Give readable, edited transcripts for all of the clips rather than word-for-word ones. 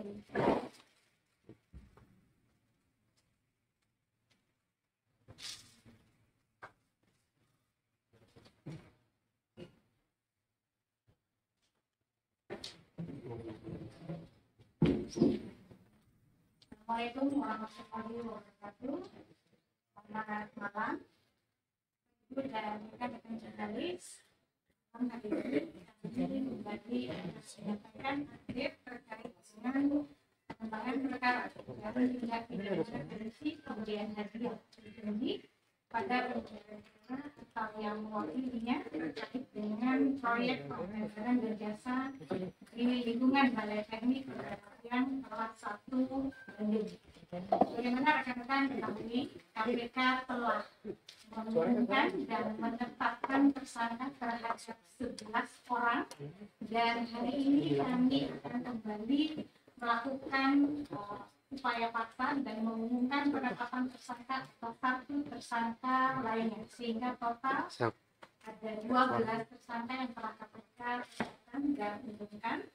Assalamualaikum warahmatullahi wabarakatuh. Selamat malam. Ibu dan rekan-rekan jurnalis. Hari ini kami membagi menyampaikan update terkait dengan pengembangan perkara dan tindak pidana korupsi pemberian hadiah ini pada penyelenggara atau yang mewakilinya terkait dengan proyek penganggaran dan jasa di lingkungan Balai Teknik Perkerjaan kelas 1 Bandung. Bagaimana rekan-rekan ketahui, KPK telah mengumumkan dan menetapkan tersangka terhadap 11 orang, dan hari ini kami akan kembali melakukan upaya paksa dan mengumumkan penetapan tersangka atau satu tersangka lainnya, sehingga total ada 12 tersangka yang telah KPK tetapkan dan umumkan.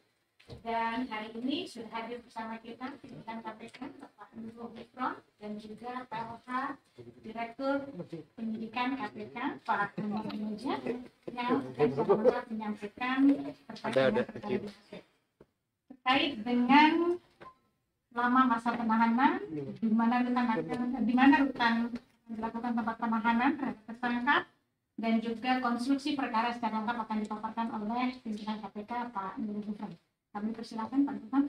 Dan hari ini sudah hadir bersama kita pimpinan KPK Bapak Nurul Gufron dan juga PLH Direktur Penyidikan KPK Pak Anwar Moja yang akan menyampaikan terkait dengan lama masa penahanan, di mana rutan dilakukan tempat penahanan terhadap tersangka, dan juga konstruksi perkara secara lengkap akan dipaparkan oleh pimpinan KPK Pak Nurul Gufron. Kami persilakan Pak Gufron.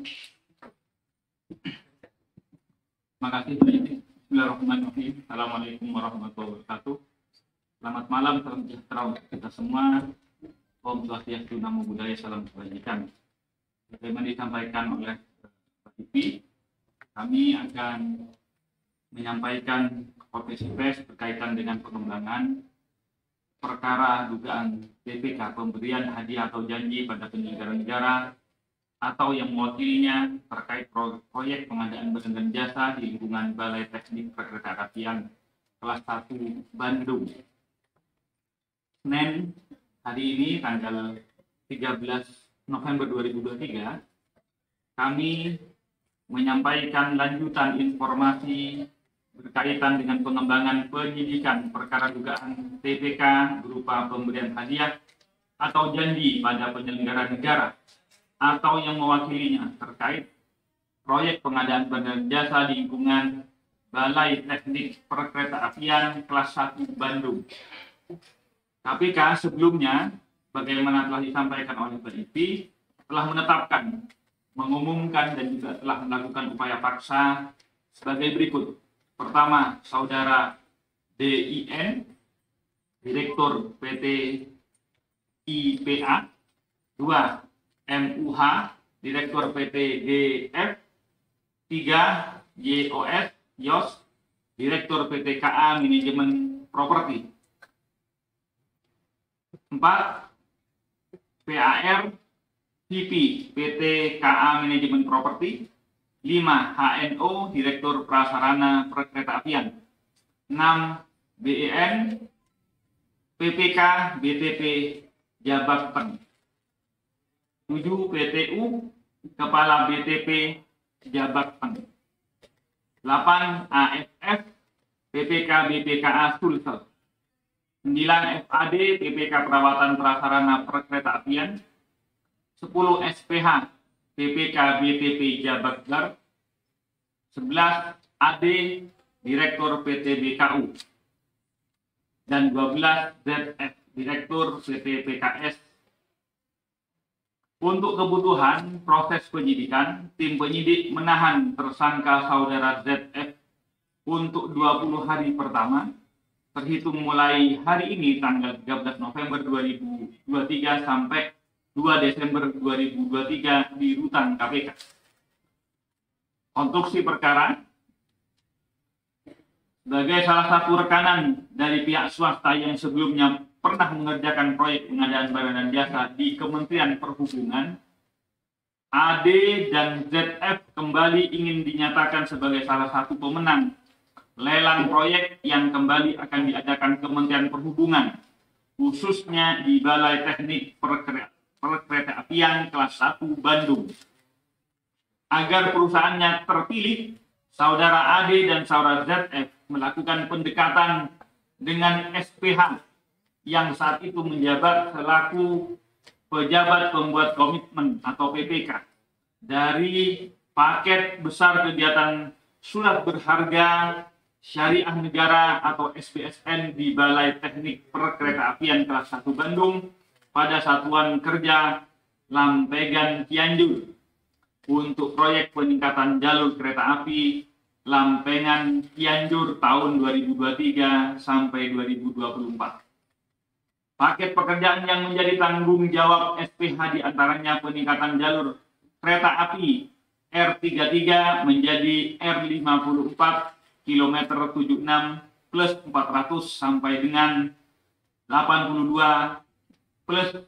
Terima kasih Bu Yenti. Bismillahirrahmanirrahim. Assalamualaikum warahmatullahi wabarakatuh. Selamat malam, salam sejahtera untuk kita semua. Om Swastiastu, Namo Buddhaya, salam kebajikan. Sebagaimana disampaikan oleh Pak Ipi, kami akan menyampaikan konferensi pers berkaitan dengan pengembangan perkara dugaan PPK, pemberian hadiah atau janji pada penyelenggara negara atau yang mewakilinya terkait proyek pengadaan barang dan jasa di lingkungan Balai Teknik Perkeretaapian kelas 1 Bandung. Senin hari ini tanggal 13 November 2023, kami menyampaikan lanjutan informasi berkaitan dengan pengembangan penyidikan perkara dugaan PPK berupa pemberian hadiah atau janji pada penyelenggara negara atau yang mewakilinya terkait proyek pengadaan barang jasa di lingkungan Balai Teknik Perkeretaapian kelas 1 Bandung. KPK sebelumnya, bagaimana telah disampaikan oleh Pak Ipi, telah menetapkan, mengumumkan dan juga telah melakukan upaya paksa sebagai berikut. Pertama, Saudara DIN, Direktur PT IPA. 2, MUH, Direktur PT GF. 3, YOS, Direktur PT KA Manajemen Properti. 4, PAR VP PT KA Manajemen Properti. 5, HNO, Direktur Prasarana Perkeretaapian. 6, BEN, PPK BTP Jabatan. 7, PTU, Kepala BTP Jabatan. 8, AFF, PPK BPKA Sulsel. 9, FAD, PPK Perawatan Prasarana Perkeretaapian. 10, SPH, PPK BTP Jabatgar. 11, AD, Direktur PT BKU. Dan 12, ZF, Direktur PT PKS. Untuk kebutuhan proses penyidikan, tim penyidik menahan tersangka Saudara ZF untuk 20 hari pertama, terhitung mulai hari ini tanggal 13 November 2023 sampai 2 Desember 2023 di rutan KPK. Konstruksi perkara, sebagai salah satu rekanan dari pihak swasta yang sebelumnya pernah mengerjakan proyek pengadaan barang dan jasa di Kementerian Perhubungan, AD dan ZF kembali ingin dinyatakan sebagai salah satu pemenang lelang proyek yang kembali akan diadakan Kementerian Perhubungan, khususnya di Balai Teknik Perkeretaapian kelas 1 Bandung. Agar perusahaannya terpilih, Saudara AD dan Saudara ZF melakukan pendekatan dengan SPH yang saat itu menjabat selaku pejabat pembuat komitmen atau PPK dari paket besar kegiatan surat berharga syariah negara atau SBSN di Balai Teknik Perkeretaapian kelas 1 Bandung pada Satuan Kerja Lampegan Cianjur untuk proyek peningkatan jalur kereta api Lampengan Cianjur tahun 2023 sampai 2024. Paket pekerjaan yang menjadi tanggung jawab SPH diantaranya peningkatan jalur kereta api R33 menjadi R54 kilometer 76 plus 400 sampai dengan 82 plus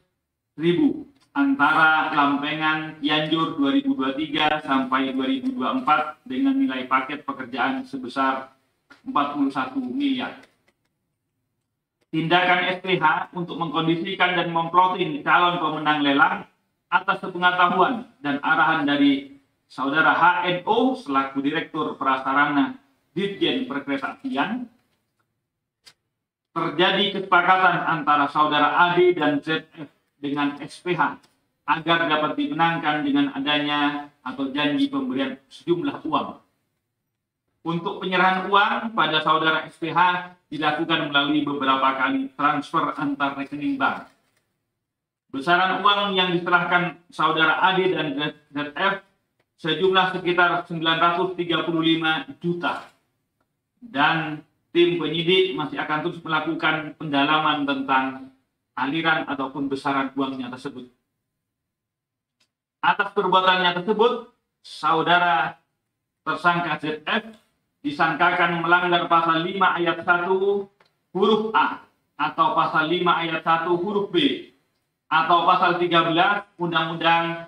1000 antara Lampengan Cianjur 2023 sampai 2024 dengan nilai paket pekerjaan sebesar 41 miliar. Tindakan SPH untuk mengkondisikan dan memploting calon pemenang lelang atas sepengetahuan dan arahan dari Saudara HNO selaku Direktur Prasarana Ditjen Perkeretaapian, terjadi kesepakatan antara Saudara AD dan ZF dengan SPH agar dapat dimenangkan dengan adanya atau janji pemberian sejumlah uang. Untuk penyerahan uang pada Saudara SPH dilakukan melalui beberapa kali transfer antar rekening bank. Besaran uang yang diserahkan Saudara AD dan ZF sejumlah sekitar 935 juta. Dan tim penyidik masih akan terus melakukan pendalaman tentang aliran ataupun besaran uangnya tersebut. Atas perbuatannya tersebut, Saudara tersangka ZF disangkakan melanggar pasal 5 ayat 1 huruf A atau pasal 5 ayat 1 huruf B atau pasal 13 Undang-Undang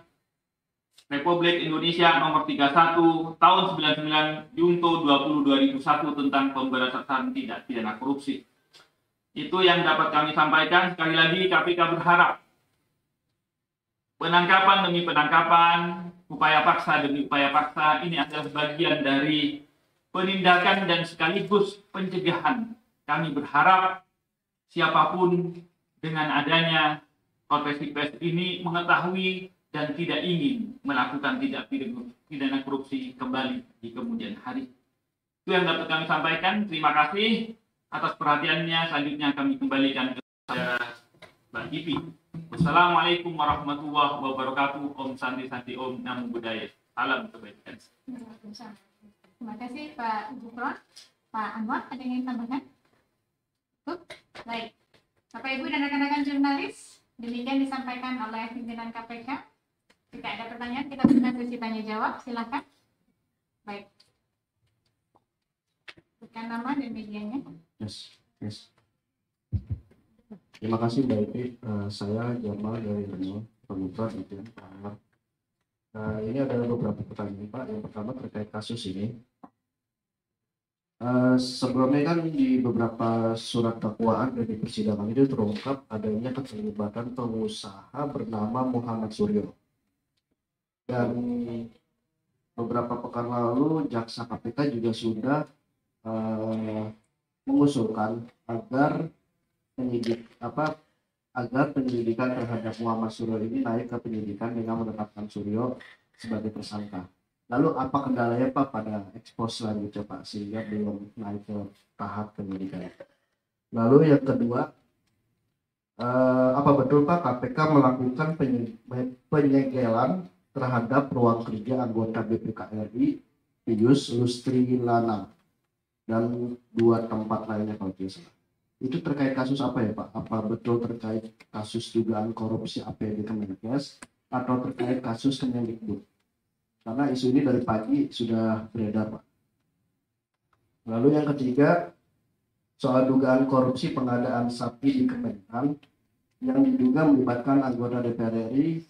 Republik Indonesia nomor 31 tahun 99 Junto 20 2001 tentang pemberantasan tindak pidana korupsi. Itu yang dapat kami sampaikan. Sekali lagi KPK berharap penangkapan demi penangkapan, upaya paksa demi upaya paksa ini adalah bagian dari penindakan dan sekaligus pencegahan. Kami berharap siapapun dengan adanya konferensi pers ini mengetahui dan tidak ingin melakukan tindak pidana korupsi kembali di kemudian hari. Itu yang dapat kami sampaikan. Terima kasih atas perhatiannya. Selanjutnya kami kembalikan ke saya, Mbak Ipi. Wassalamualaikum warahmatullahi wabarakatuh. Om Santi Santi Om Namo Buddhaya. Salam kebaikan. Terima kasih Pak Bukron. Pak Anwar, ada yang ingin tambahkan? Baik. Bapak Ibu dan rekan-rekan jurnalis, demikian disampaikan oleh pimpinan KPK. Jika ada pertanyaan, kita buka sesi tanya jawab. Silakan. Baik. Bukan nama dan medianya. Yes. Terima kasih Mbak Ipi. Saya Jamal dari Renault Pemutra gitu ya. Ini ada beberapa pertanyaan Pak. Yang pertama terkait kasus ini. Sebelumnya kan di beberapa surat dakwaan dan di persidangan itu terungkap adanya keterlibatan pengusaha bernama Muhammad Suryo. Dan beberapa pekan lalu jaksa KPK juga sudah mengusulkan agar penyelidikan terhadap Muhammad Suryo ini naik ke penyidikan dengan menetapkan Suryo sebagai tersangka. Lalu apa kendalanya Pak pada ekspos selanjutnya Pak sehingga belum naik ke tahap penyidikan? Lalu yang kedua, apa betul Pak KPK melakukan penyegelan terhadap ruang kerja anggota BPK RI Pius Lustri Lana dan 2 tempat lainnya kalau tidak salah. Itu terkait kasus apa ya Pak? Apa betul terkait kasus dugaan korupsi APD Kemenkes atau terkait kasus Kemendikbud? Karena isu ini dari pagi sudah beredar Pak. Lalu yang ketiga, soal dugaan korupsi pengadaan sapi di Kementan yang diduga melibatkan anggota DPR RI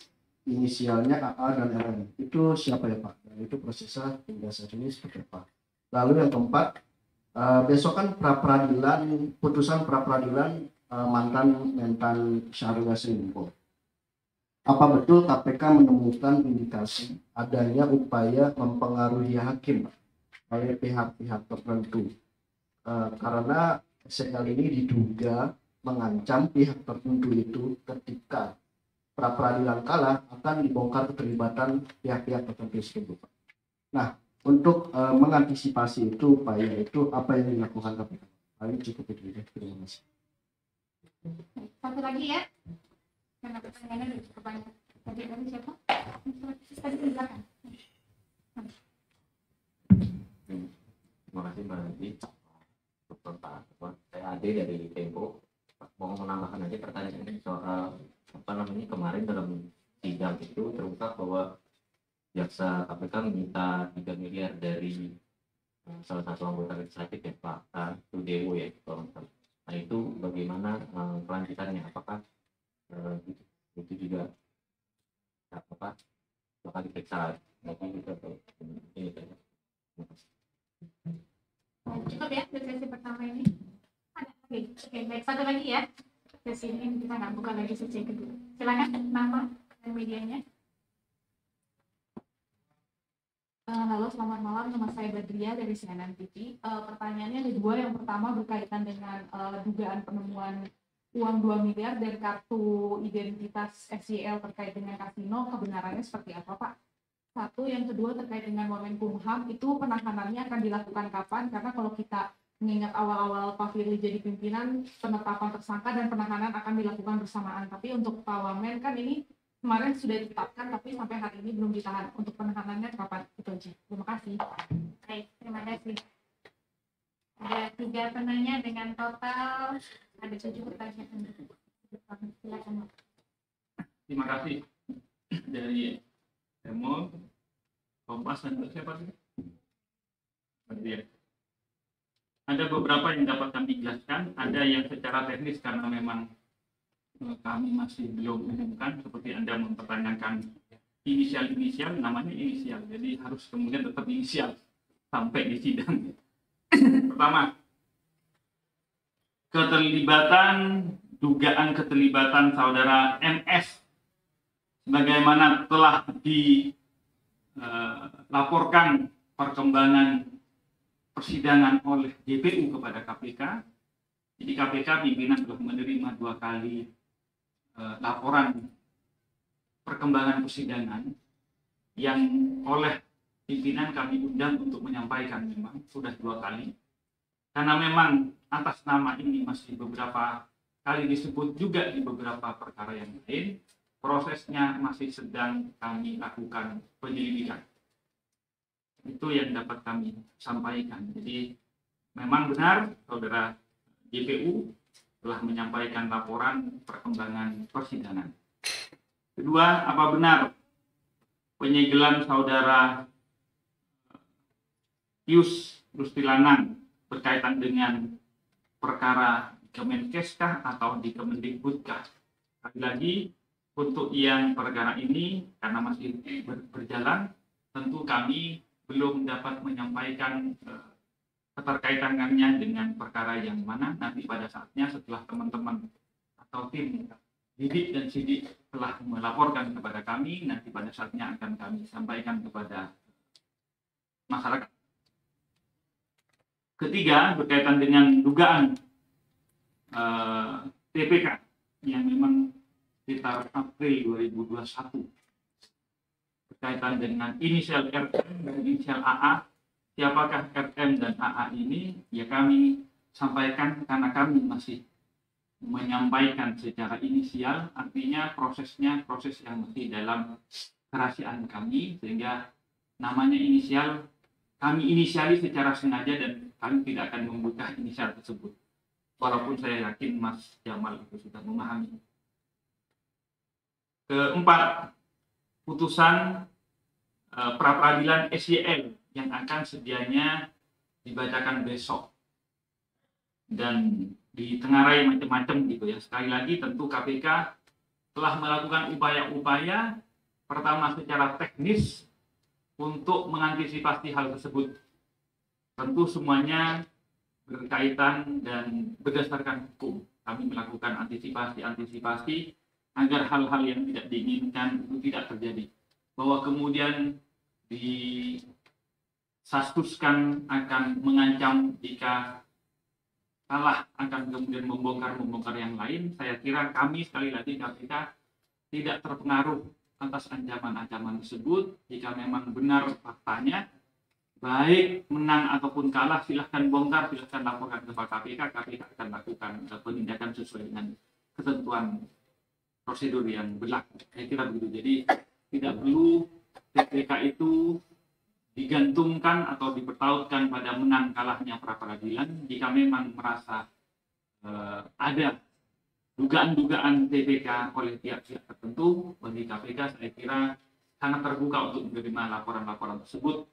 inisialnya AA dan LN. Itu siapa ya Pak? Dan itu prosesnya hingga saat ini seperti apa? Lalu yang keempat, besok kan putusan pra peradilan mantan Mentan Syahrul Yassin Limpo. Apa betul KPK menemukan indikasi adanya upaya mempengaruhi hakim Pak, oleh pihak-pihak tertentu? Karena SEL ini diduga mengancam pihak tertentu itu ketika pra peradilan kalah akan dibongkar keterlibatan pihak-pihak tertentu tersebut. Nah, untuk mengantisipasi itu upaya itu apa yang dilakukan KPK? Paling cukup itu ya. Terima kasih. Satu lagi ya, karena pertanyaannya udah cukup banyak. Tadi siapa? Tadi di belakang. Terima kasih Mbak Nanti. Saya Ade dari Tempo. Mau menambahkan aja pertanyaan soal apa namanya, kemarin dalam sidang itu terungkap bahwa jaksa KPK meminta 3 miliar dari salah satu anggota legislatif ya Pak Sudewo ya kalau nggak salah. Nah itu bagaimana kelanjutannya? Apakah itu juga apa bakal diperiksa lagi gitu atau ini saja? Terima kasih. Cukup ya dari sesi pertama ini. Ada lagi? Oke, baik, satu lagi ya. Sesi ini kita nggak buka lagi sesi yang kedua. Silakan nama dan medianya. Halo, selamat malam. Nama saya Badria dari CNN TV. Pertanyaannya ada dua. Yang pertama berkaitan dengan dugaan penemuan uang 2 miliar dari kartu identitas SYL terkait dengan kasino. Kebenarannya seperti apa, Pak? Satu, yang kedua terkait dengan Wamenkumham, itu penahanannya akan dilakukan kapan? Karena kalau kita mengingat awal-awal Pak Firly jadi pimpinan, penetapan tersangka dan penahanan akan dilakukan bersamaan. Tapi untuk Pak Wamen kan ini kemarin sudah ditetapkan, tapi sampai hari ini belum ditahan. Untuk penahanannya kapan? Itu aja. Terima kasih. Baik, terima kasih. Ada 3 penanya dengan total ada 7 pertanyaan. Silakan. Terima kasih dari Emo, Kompas dan siapa sih? Ya. Ada beberapa yang dapat kami jelaskan, ada yang secara teknis karena memang kami masih belum menemukan, seperti Anda mempertanyakan inisial, namanya inisial, jadi harus kemudian tetap inisial sampai di sidang. Pertama, dugaan keterlibatan saudara MS sebagaimana telah dilaporkan perkembangan persidangan oleh JPU kepada KPK. Jadi KPK pimpinan telah menerima 2 kali laporan perkembangan persidangan yang oleh pimpinan kami undang untuk menyampaikan. Memang sudah 2 kali, karena memang atas nama ini masih beberapa kali disebut juga di beberapa perkara yang lain. Prosesnya masih sedang kami lakukan penyelidikan. Itu yang dapat kami sampaikan. Jadi memang benar saudara JPU telah menyampaikan laporan perkembangan persidangan. Kedua, apa benar penyegelan saudara Pius Rustilanang berkaitan dengan perkara Kemenkeskah atau di Kemendikbudkah? Lagi-lagi untuk yang perkara ini karena masih berjalan, tentu kami belum dapat menyampaikan keterkaitannya dengan perkara yang mana. Nanti pada saatnya setelah teman-teman atau tim Didik dan Sidik telah melaporkan kepada kami, nanti pada saatnya akan kami sampaikan kepada masyarakat. Ketiga, berkaitan dengan dugaan TPK yang memang sekitar April 2021 berkaitan dengan inisial RM dan inisial AA. Siapakah RM dan AA ini? Ya kami sampaikan karena kami masih menyampaikan secara inisial, artinya prosesnya proses yang masih dalam kerahasiaan kami, sehingga namanya inisial kami inisiali secara sengaja dan kami tidak akan membuka inisial tersebut. Walaupun saya yakin Mas Jamal itu sudah memahami. Keempat, putusan pra-peradilan SYL yang akan sedianya dibacakan besok dan ditengarai macam-macam gitu ya. Sekali lagi tentu KPK telah melakukan upaya-upaya pertama secara teknis untuk mengantisipasi hal tersebut. Tentu semuanya berkaitan dan berdasarkan hukum. Kami melakukan antisipasi agar hal-hal yang tidak diinginkan itu tidak terjadi. Bahwa kemudian disasuskan akan mengancam jika salah akan kemudian membongkar yang lain. Saya kira kami sekali lagi KPK tidak terpengaruh atas ancaman-ancaman tersebut. Jika memang benar faktanya, baik menang ataupun kalah, silahkan bongkar, silahkan laporkan kepada KPK. KPK akan lakukan penindakan sesuai dengan ketentuan prosedur yang berlaku. Saya kira begitu. Jadi tidak perlu TPK itu digantungkan atau dipertautkan pada menang kalahnya pra peradilan. Jika memang merasa ada dugaan-dugaan TPK oleh pihak-pihak tertentu, bagi KPK saya kira sangat terbuka untuk menerima laporan-laporan tersebut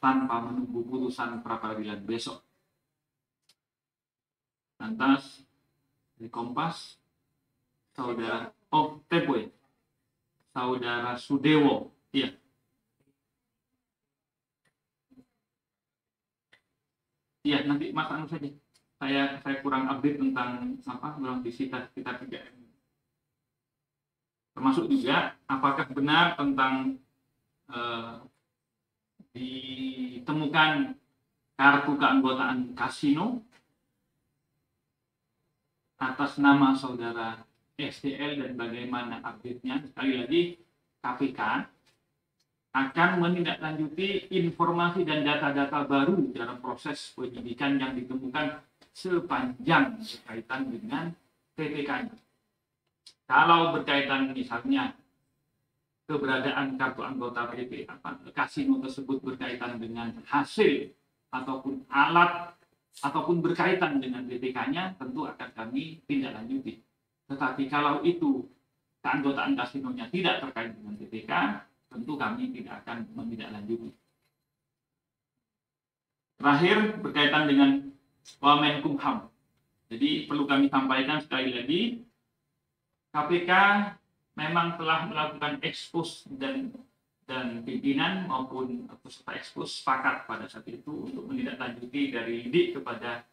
tanpa menunggu putusan pra peradilan besok. Lantas di Kompas, saudara Tempo ya, saudara Sudewo, iya. Iya, nanti Mas anu saja. Saya kurang update tentang belum disita sekitar 3M. Termasuk juga apakah benar tentang ditemukan kartu keanggotaan kasino atas nama saudara SDL dan bagaimana update-nya. Sekali lagi, KPK akan menindaklanjuti informasi dan data-data baru dalam proses penyidikan yang ditemukan sepanjang berkaitan dengan TPK. Kalau berkaitan misalnya keberadaan kartu anggota kasino tersebut berkaitan dengan hasil ataupun alat ataupun berkaitan dengan TPK-nya, tentu akan kami tindak lanjuti. Tetapi kalau itu keanggotaan kasinonya tidak terkait dengan TPK, tentu kami tidak akan menindaklanjuti. Terakhir berkaitan dengan Wamenkumham. Jadi perlu kami sampaikan sekali lagi, KPK memang telah melakukan ekspos dan pimpinan maupun peserta ekspos sepakat pada saat itu untuk menindaklanjuti dari lidik kepada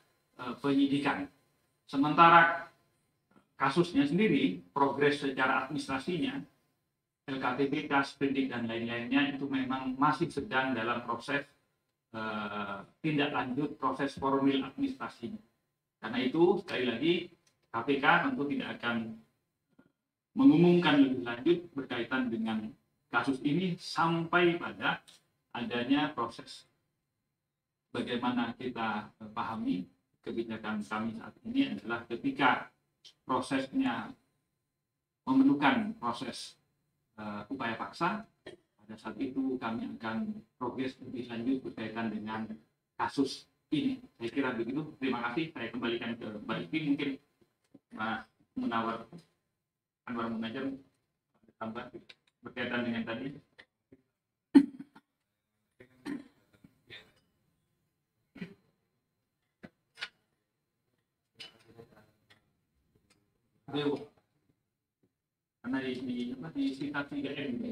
penyidikan. Sementara kasusnya sendiri, progres secara administrasinya, LKPP, Sprindik dan lain-lainnya itu memang masih sedang dalam proses tindak lanjut proses formil administrasinya. Karena itu sekali lagi KPK tentu tidak akan mengumumkan lebih lanjut berkaitan dengan kasus ini sampai pada adanya proses bagaimana kita pahami kebijakan kami saat ini adalah ketika prosesnya memerlukan proses upaya paksa, pada saat itu kami akan progres lebih lanjut berkaitan dengan kasus ini. Saya kira begitu. Terima kasih. Saya kembalikan ke Mbak Ivi, mungkin Mas Munawar Anwar Munajam tambah berkaitan dengan tadi. Karena di sekitar 3M.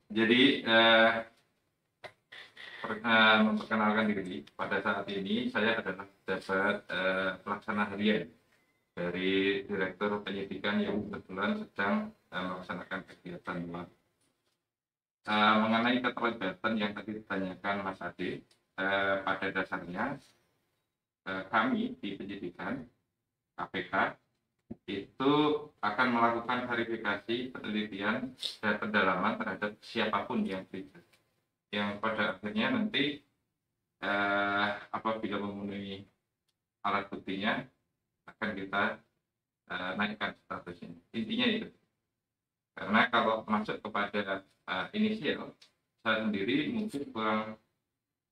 Jadi memperkenalkan diri, pada saat ini saya adalah pejabat pelaksana harian dari Direktur Penyidikan yang kebetulan sedang melaksanakan kegiatan luar. Mengenai keterlibatan yang tadi ditanyakan Mas Ade, pada dasarnya kami di penyidikan KPK itu akan melakukan verifikasi, penelitian dan pendalaman terhadap siapapun yang terlibat, yang pada akhirnya nanti apabila memenuhi alat buktinya akan kita naikkan statusnya. Intinya itu. Karena kalau masuk kepada inisial, saya sendiri mungkin kurang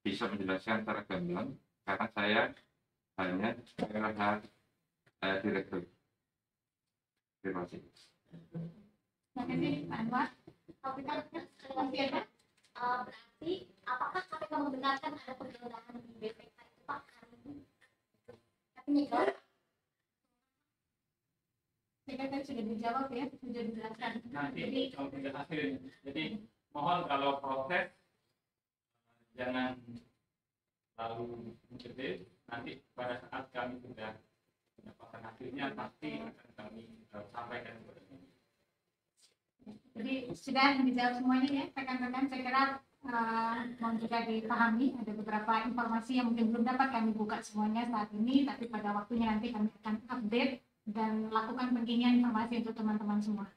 bisa menjelaskan secara gamblang karena saya hanya adalah direktur. Terima kasih. Terima kasih Pak Anwar. Kalau kita sekali lagi berarti apakah KPK membenarkan ada penggeledahan di BPK itu Pak hari ini? Tapi jawab. BPK sudah dijawab ya, sudah dijelaskan. Nanti kalau tidak hasil, jadi mohon kalau proses jangan lalu gede, nanti pada saat kami sudah mendapatkan hasilnya pasti akan kami sampaikan kepada media. Jadi sudah dijawab semuanya ya rekan-rekan. Saya kira mau juga dipahami ada beberapa informasi yang mungkin belum dapat kami buka semuanya saat ini, tapi pada waktunya nanti kami akan update dan lakukan penggiringan informasi untuk teman-teman semua.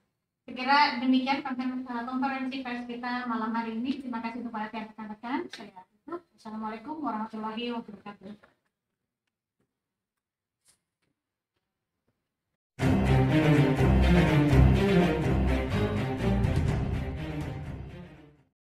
Saya kira demikian konferensi pers kita malam hari ini. Terima kasih untuk perhatian rekan-rekan. Saya tutup. Assalamualaikum warahmatullahi wabarakatuh.